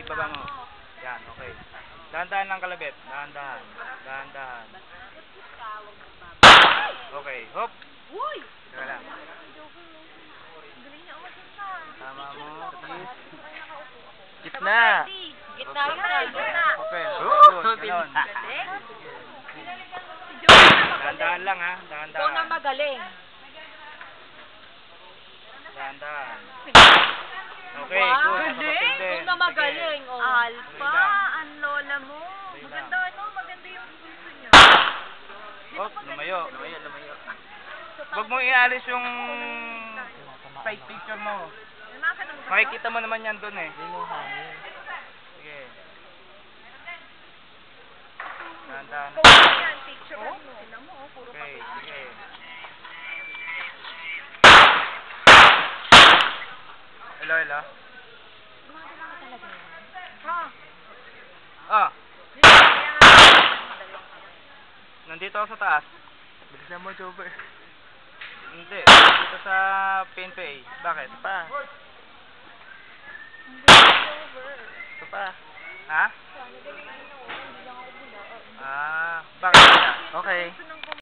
ibaba mo. Yan, okay. Dahan-dahan lang kalabit. Dahan-dahan. Dahan-dahan. Okay, hop. Uy! Teka lang. Tama mo. Gitna. Gitna, gitna, gitna. Open. Good. Ganon. Dahan-dahan lang ha. Ikaw na Dahan-dahan. magaling. Dahan-dahan. Okay, Wow, good. galing. Nakapatid din. Ikaw na magaling. Oh. Alpha, lang. ang lola mo. Tuloy Maganda lang. ano, maganda yung gusto niya. Oh, lumayo. Lumayo, lumayo. Huwag mo ialis yung side picture mo. Makikita mo naman yan dun eh. Sige. Dahan-dahan. Yan, picture mo. Sila mo, puro Okay, sige. Hello, hello. Ah, nandito ako sa taas. Bilisan mo, Jover. Hindi, dito sa PNPA. Bakit? Pa. Ito pa. Ha? Ah, bakit? Okay.